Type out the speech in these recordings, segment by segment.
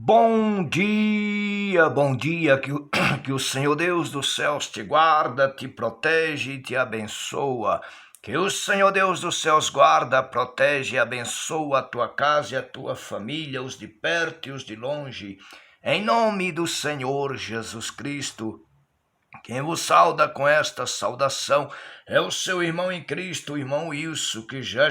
Bom dia, que o Senhor Deus dos céus te guarda, te protege e te abençoa. Que o Senhor Deus dos céus guarda, protege e abençoa a tua casa e a tua família, os de perto e os de longe. Em nome do Senhor Jesus Cristo. Quem vos sauda com esta saudação é o seu irmão em Cristo, o irmão Wilson, que já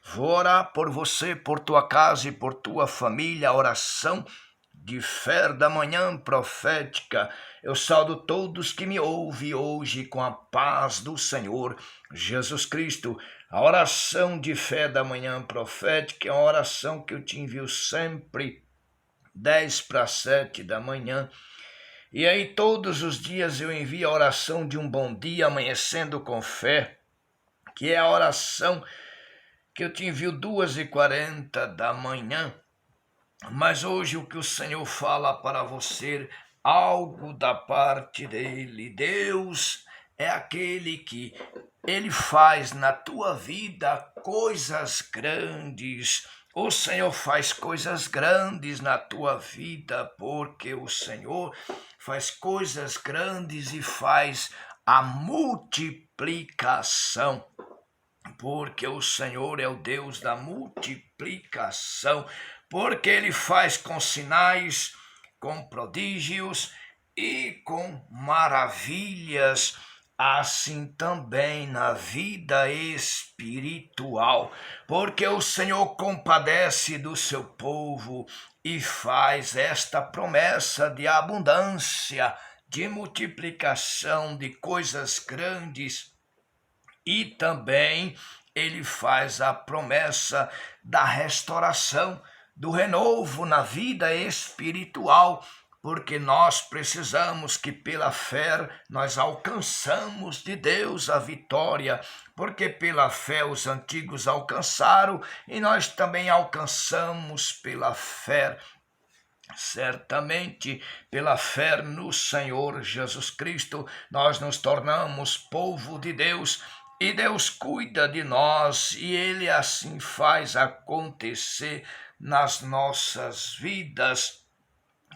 vou orar por você, por tua casa e por tua família, a oração de fé da manhã profética. Eu saudo todos que me ouvem hoje com a paz do Senhor Jesus Cristo. A oração de fé da manhã profética é uma oração que eu te envio sempre, 6:50 da manhã. E aí todos os dias eu envio a oração de um bom dia amanhecendo com fé, que é a oração que eu te envio 2:40 da manhã. Mas hoje o que o Senhor fala para você, algo da parte dele. Deus é aquele que ele faz na tua vida coisas grandes. O Senhor faz coisas grandes na tua vida, porque o Senhor faz coisas grandes e faz a multiplicação. Porque o Senhor é o Deus da multiplicação, porque Ele faz com sinais, com prodígios e com maravilhas, assim também na vida espiritual, porque o Senhor compadece do seu povo e faz esta promessa de abundância, de multiplicação de coisas grandes. E também ele faz a promessa da restauração, do renovo na vida espiritual, porque nós precisamos que pela fé nós alcançamos de Deus a vitória, porque pela fé os antigos alcançaram e nós também alcançamos pela fé. Certamente, pela fé no Senhor Jesus Cristo, nós nos tornamos povo de Deus e Deus cuida de nós e Ele assim faz acontecer nas nossas vidas.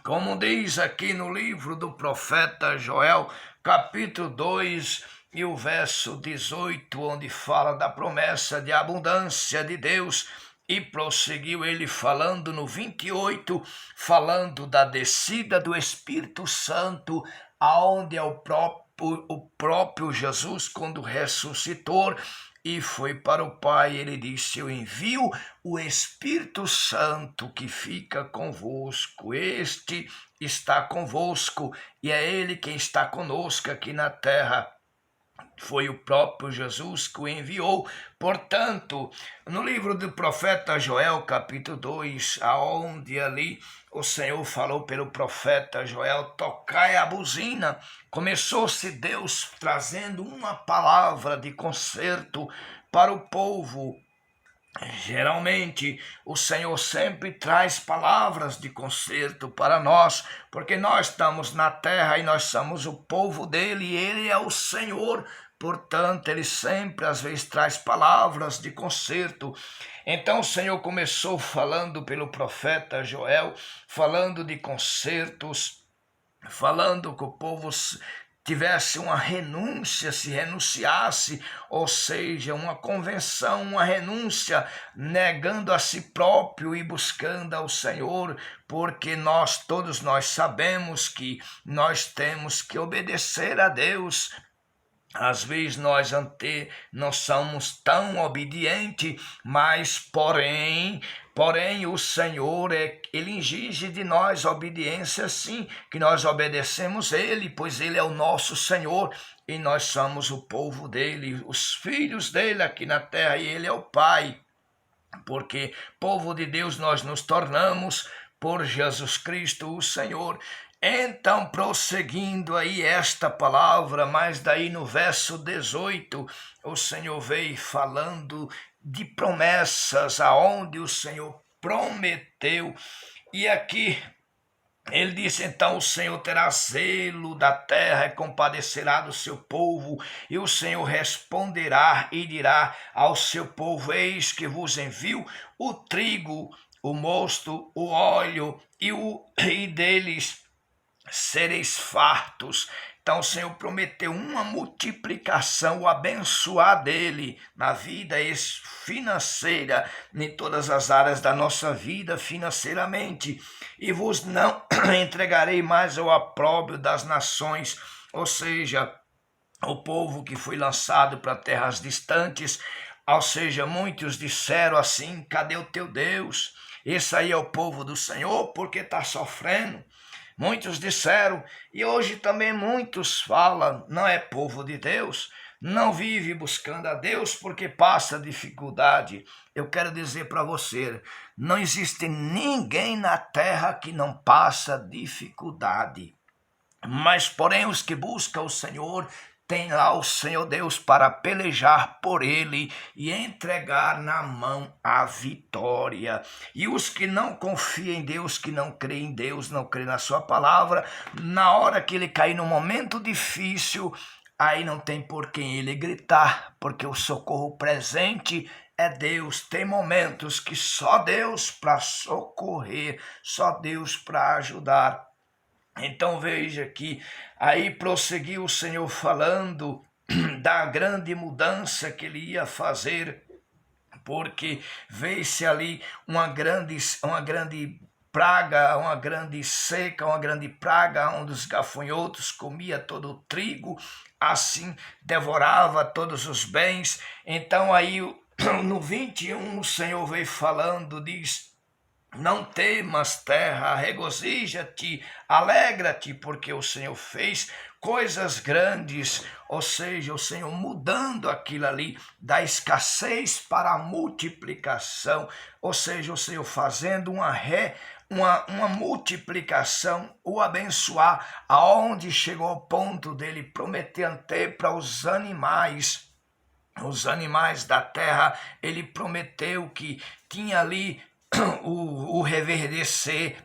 Como diz aqui no livro do profeta Joel, capítulo 2 e o verso 18, onde fala da promessa de abundância de Deus. E prosseguiu ele falando no 28, falando da descida do Espírito Santo, aonde é o próprio Jesus, quando ressuscitou e foi para o Pai, ele disse: eu envio o Espírito Santo que fica convosco. Este está convosco e é ele quem está conosco aqui na terra. Foi o próprio Jesus que o enviou. Portanto, no livro do profeta Joel, capítulo 2, aonde ali o Senhor falou pelo profeta Joel, tocai a buzina. Começou-se Deus trazendo uma palavra de conserto para o povo. Geralmente, o Senhor sempre traz palavras de conserto para nós, porque nós estamos na terra e nós somos o povo dele e ele é o Senhor. Portanto, ele sempre às vezes traz palavras de conserto. Então o Senhor começou falando pelo profeta Joel, falando de consertos, falando que o povo tivesse uma renúncia, se renunciasse, ou seja, uma convenção, uma renúncia, negando a si próprio e buscando ao Senhor, porque todos nós sabemos que nós temos que obedecer a Deus. Às vezes nós não somos tão obedientes, mas porém o Senhor, ele exige de nós obediência sim, que nós obedecemos ele, pois ele é o nosso Senhor e nós somos o povo dele, os filhos dele aqui na terra e ele é o Pai. Porque povo de Deus nós nos tornamos por Jesus Cristo, o Senhor. Então, prosseguindo aí esta palavra, mas daí no verso 18, o Senhor veio falando de promessas, aonde o Senhor prometeu. E aqui ele disse: então o Senhor terá zelo da terra e compadecerá do seu povo, e o Senhor responderá e dirá ao seu povo: eis que vos envio o trigo, o mosto, o óleo e deles sereis fartos. Então o Senhor prometeu uma multiplicação, o abençoar dele na vida financeira, em todas as áreas da nossa vida financeiramente. E vos não entregarei mais ao opróbrio das nações, ou seja, o povo que foi lançado para terras distantes. Ou seja, muitos disseram assim: cadê o teu Deus? Esse aí é o povo do Senhor, porque está sofrendo. Muitos disseram, e hoje também muitos falam, não é povo de Deus, não vive buscando a Deus porque passa dificuldade. Eu quero dizer para você, não existe ninguém na terra que não passa dificuldade. Mas, porém, os que buscam o Senhor, tem lá o Senhor Deus para pelejar por ele e entregar na mão a vitória. E os que não confiam em Deus, que não creem em Deus, não creem na sua palavra, na hora que ele cair num momento difícil, aí não tem por quem ele gritar, porque o socorro presente é Deus. Tem momentos que só Deus para socorrer, só Deus para ajudar. Então veja que aí prosseguiu o Senhor falando da grande mudança que ele ia fazer, porque veio-se ali uma grande praga, uma grande seca, uma grande praga, onde os gafanhotos comia todo o trigo, assim devorava todos os bens. Então aí no 21 o Senhor veio falando, diz: não temas, terra, regozija-te, alegra-te, porque o Senhor fez coisas grandes, ou seja, o Senhor mudando aquilo ali da escassez para a multiplicação, ou seja, o Senhor fazendo uma multiplicação, o abençoar, aonde chegou ao ponto dele prometer até para os animais da terra. Ele prometeu que tinha ali o reverdecer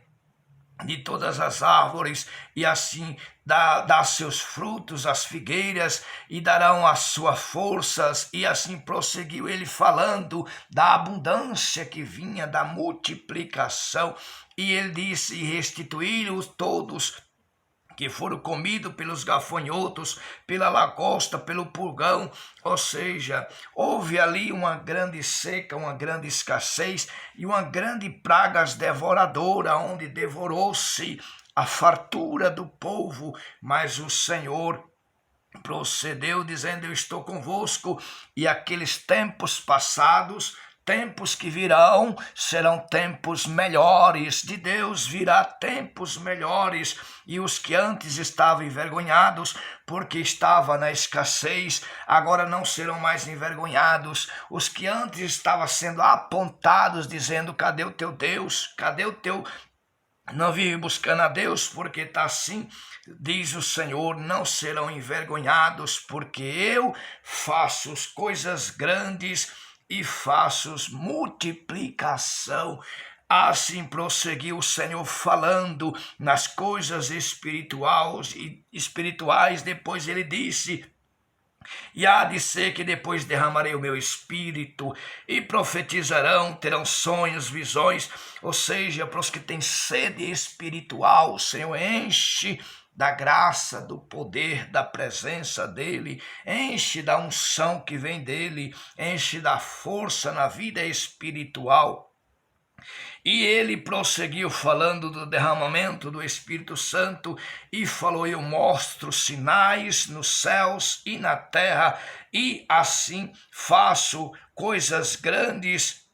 de todas as árvores, e assim dá seus frutos as figueiras, e darão as suas forças, e assim prosseguiu ele falando da abundância que vinha, da multiplicação. E ele disse: e restituí-los todos que foram comidos pelos gafanhotos, pela lagosta, pelo pulgão. Ou seja, houve ali uma grande seca, uma grande escassez e uma grande praga devoradora, onde devorou-se a fartura do povo. Mas o Senhor procedeu dizendo: eu estou convosco, e aqueles tempos passados, tempos que virão, serão tempos melhores. De Deus virá tempos melhores, e os que antes estavam envergonhados porque estava na escassez, agora não serão mais envergonhados. Os que antes estavam sendo apontados, dizendo: cadê o teu Deus? Cadê o teu... Não vive buscando a Deus porque está assim, diz o Senhor: não serão envergonhados, porque eu faço coisas grandes e faço multiplicação. Assim prosseguiu o Senhor falando nas coisas espirituais. Depois ele disse: e há de ser que depois derramarei o meu espírito, e profetizarão, terão sonhos, visões. Ou seja, para os que têm sede espiritual, o Senhor enche da graça, do poder, da presença dele, enche da unção que vem dele, enche da força na vida espiritual. E ele prosseguiu falando do derramamento do Espírito Santo e falou: eu mostro sinais nos céus e na terra, e assim faço coisas grandes.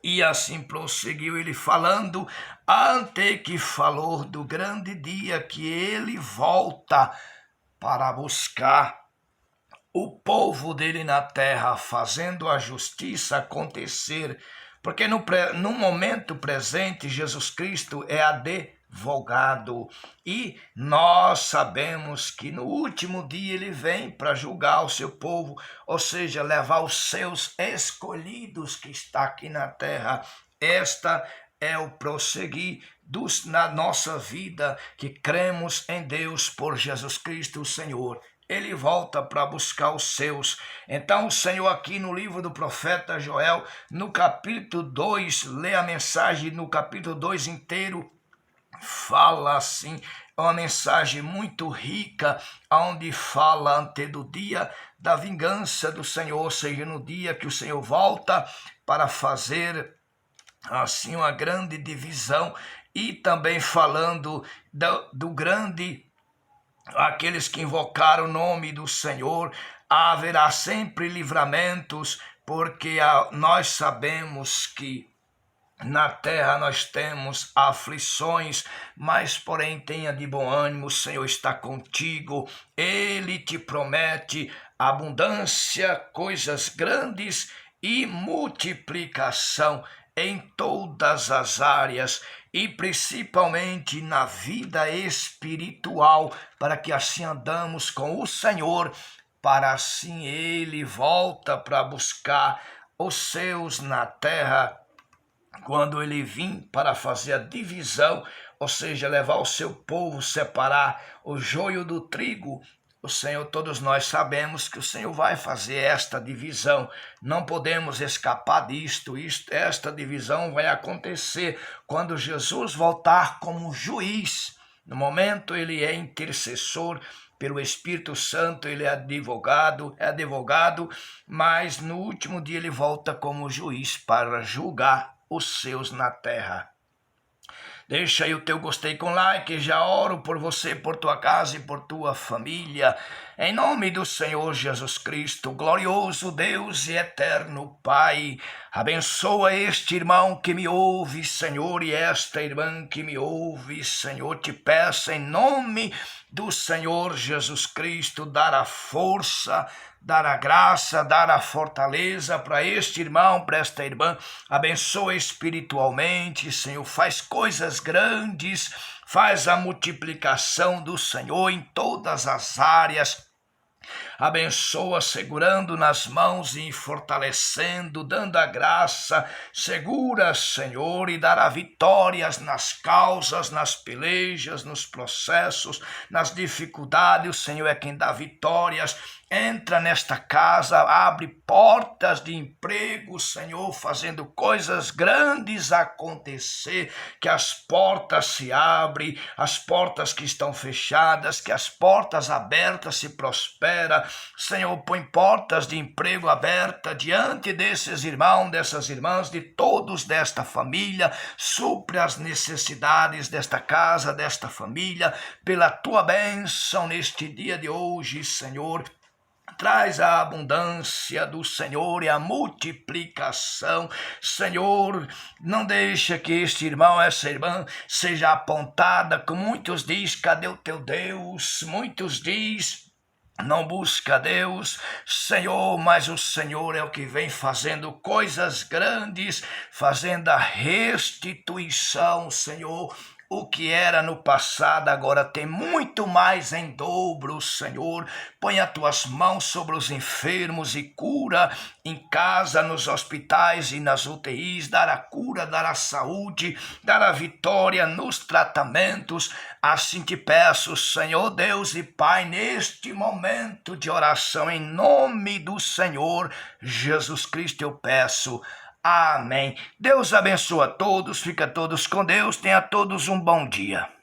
E assim prosseguiu ele falando, ante que falou do grande dia que ele volta para buscar o povo dele na terra, fazendo a justiça acontecer. Porque no momento presente, Jesus Cristo é advogado, e nós sabemos que no último dia ele vem para julgar o seu povo, ou seja, levar os seus escolhidos que está aqui na terra. Esta é o prosseguir na nossa vida, que cremos em Deus por Jesus Cristo o Senhor. ele volta para buscar os seus. Então o Senhor aqui no livro do profeta Joel, no capítulo 2, lê a mensagem no capítulo 2 inteiro, fala assim, é uma mensagem muito rica, onde fala antes do dia da vingança do Senhor, ou seja, no dia que o Senhor volta para fazer assim uma grande divisão, e também falando do grande, aqueles que invocaram o nome do Senhor, haverá sempre livramentos, porque nós sabemos que na terra nós temos aflições, mas porém tenha de bom ânimo, o Senhor está contigo, Ele te promete abundância, coisas grandes e multiplicação em todas as áreas e principalmente na vida espiritual, para que assim andamos com o Senhor, para assim Ele volta para buscar os seus na terra, quando ele vir para fazer a divisão, ou seja, levar o seu povo, separar o joio do trigo. O Senhor, todos nós sabemos que o Senhor vai fazer esta divisão, não podemos escapar disto, esta divisão vai acontecer quando Jesus voltar como juiz. No momento ele é intercessor, pelo Espírito Santo ele é advogado, mas no último dia ele volta como juiz para julgar os seus na terra. Deixa aí o teu gostei com like, já oro por você, por tua casa e por tua família. Em nome do Senhor Jesus Cristo, glorioso Deus e eterno Pai, abençoa este irmão que me ouve, Senhor, e esta irmã que me ouve, Senhor, te peço em nome do Senhor Jesus Cristo, dar a força, dar a graça, dar a fortaleza para este irmão, para esta irmã. Abençoa espiritualmente, Senhor, faz coisas grandes, faz a multiplicação do Senhor em todas as áreas. Abençoa segurando nas mãos e fortalecendo, dando a graça, segura, Senhor, e dará vitórias nas causas, nas pelejas, nos processos, nas dificuldades. O Senhor é quem dá vitórias. Entra nesta casa, abre portas de emprego, Senhor, fazendo coisas grandes acontecer, que as portas se abrem, as portas que estão fechadas, que as portas abertas se prosperam. Senhor, põe portas de emprego abertas diante desses irmãos, dessas irmãs, de todos desta família, supre as necessidades desta casa, desta família, pela tua bênção neste dia de hoje, Senhor. Traz a abundância do Senhor e a multiplicação. Senhor, não deixa que este irmão, essa irmã, seja apontada, como muitos dizem, cadê o teu Deus? Muitos dizem, não busca Deus, Senhor, mas o Senhor é o que vem fazendo coisas grandes, fazendo a restituição, Senhor. O que era no passado agora tem muito mais em dobro, Senhor. Põe as tuas mãos sobre os enfermos e cura em casa, nos hospitais e nas UTIs. Dar a cura, dar a saúde, dar a vitória nos tratamentos. Assim te peço, Senhor Deus e Pai, neste momento de oração, em nome do Senhor Jesus Cristo eu peço. Amém. Deus abençoa a todos, fica todos com Deus, tenha todos um bom dia.